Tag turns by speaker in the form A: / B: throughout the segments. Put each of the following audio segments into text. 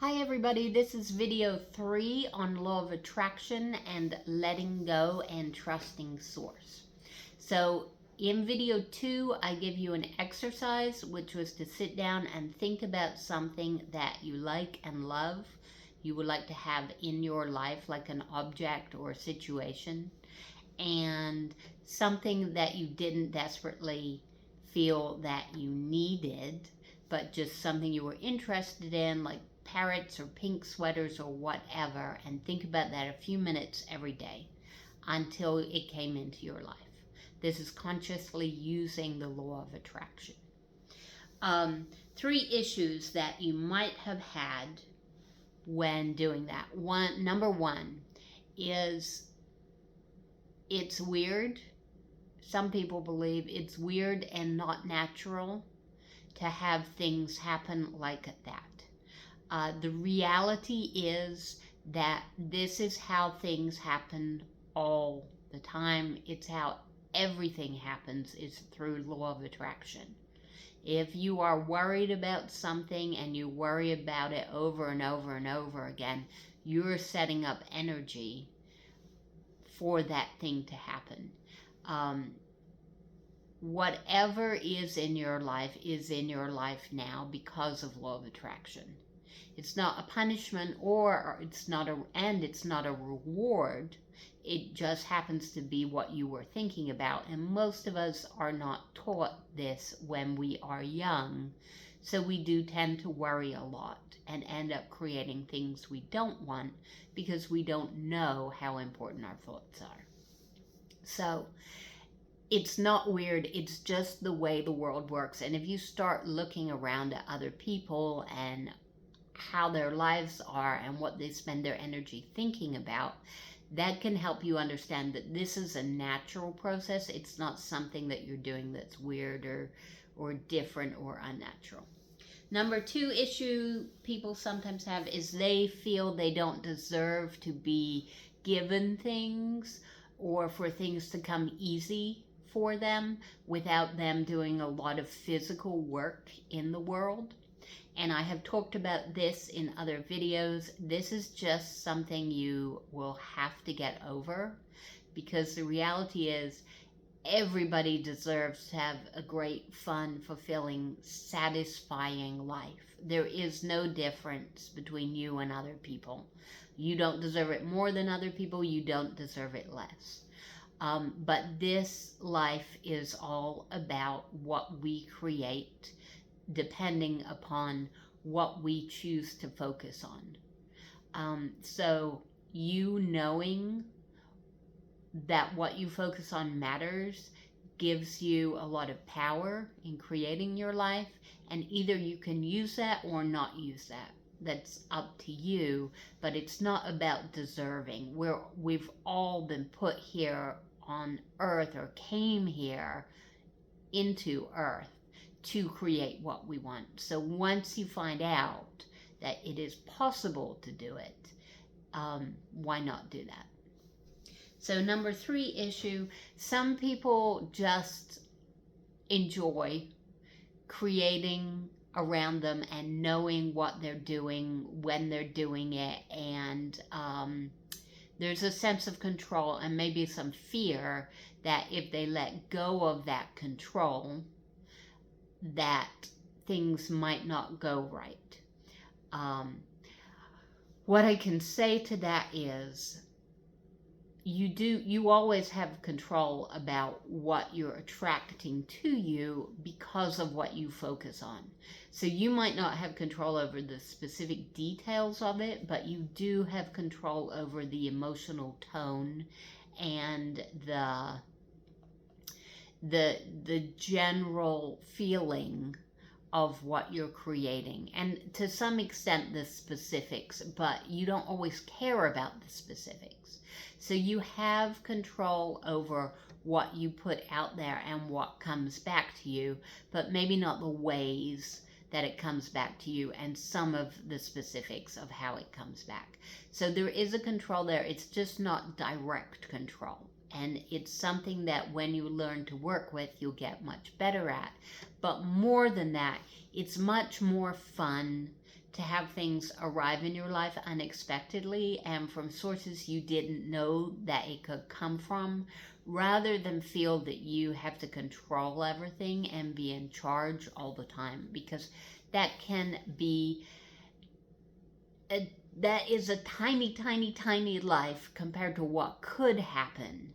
A: Hi everybody, this is video 3 on law of attraction and letting go and trusting source. So in video 2, I give you an exercise, which was to sit down and think about something that you like and love, you would like to have in your life, like an object or situation, and something that you didn't desperately feel that you needed, but just something you were interested in, like parrots or pink sweaters or whatever, and think about that a few minutes every day until it came into your life. This is consciously using the law of attraction. 3 issues that you might have had when doing that. Number 1 is it's weird. Some people believe it's weird and not natural to have things happen like that. The reality is that this is how things happen all the time. It's how everything happens, is through law of attraction. If you are worried about something and you worry about it over and over and over again, you're setting up energy for that thing to happen. Whatever is in your life now because of law of attraction. It's not a punishment, or it's not a reward. It just happens to be what you were thinking about. And most of us are not taught this when we are young. So we do tend to worry a lot and end up creating things we don't want because we don't know how important our thoughts are. So it's not weird, it's just the way the world works. And if you start looking around at other people and how their lives are and what they spend their energy thinking about, that can help you understand that this is a natural process. It's not something that you're doing that's weird or different or unnatural. Number 2 issue people sometimes have is they feel they don't deserve to be given things or for things to come easy for them without them doing a lot of physical work in the world. And I have talked about this in other videos. This is just something you will have to get over, because the reality is everybody deserves to have a great, fun, fulfilling, satisfying life. There is no difference between you and other people. You don't deserve it more than other people. You don't deserve it less. But this life is all about what we create, depending upon what we choose to focus on. So you knowing that what you focus on matters gives you a lot of power in creating your life, and either you can use that or not use that. That's up to you, but it's not about deserving. We've all been put here on earth, or came here into earth, to create what we want. So once you find out that it is possible to do it, why not do that? So number 3 issue, some people just enjoy creating around them and knowing what they're doing when they're doing it, and there's a sense of control and maybe some fear that if they let go of that control, that things might not go right. What I can say to that is you always have control about what you're attracting to you because of what you focus on. So you might not have control over the specific details of it, but you do have control over the emotional tone and the general feeling of what you're creating, and to some extent the specifics, but you don't always care about the specifics. So you have control over what you put out there and what comes back to you, but maybe not the ways that it comes back to you and some of the specifics of how it comes back. So there is a control there. It's just not direct control. And it's something that when you learn to work with, you'll get much better at. But more than that, it's much more fun to have things arrive in your life unexpectedly and from sources you didn't know that it could come from, rather than feel that you have to control everything and be in charge all the time, because that can be that is a tiny, tiny, tiny life compared to what could happen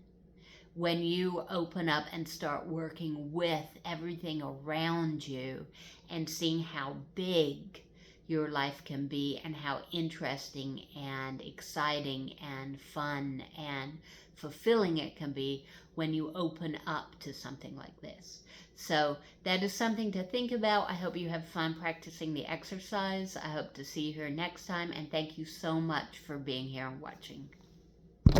A: when you open up and start working with everything around you and seeing how big your life can be and how interesting and exciting and fun and fulfilling it can be when you open up to something like this. So that is something to think about. I hope you have fun practicing the exercise. I hope to see you here next time, and thank you so much for being here and watching.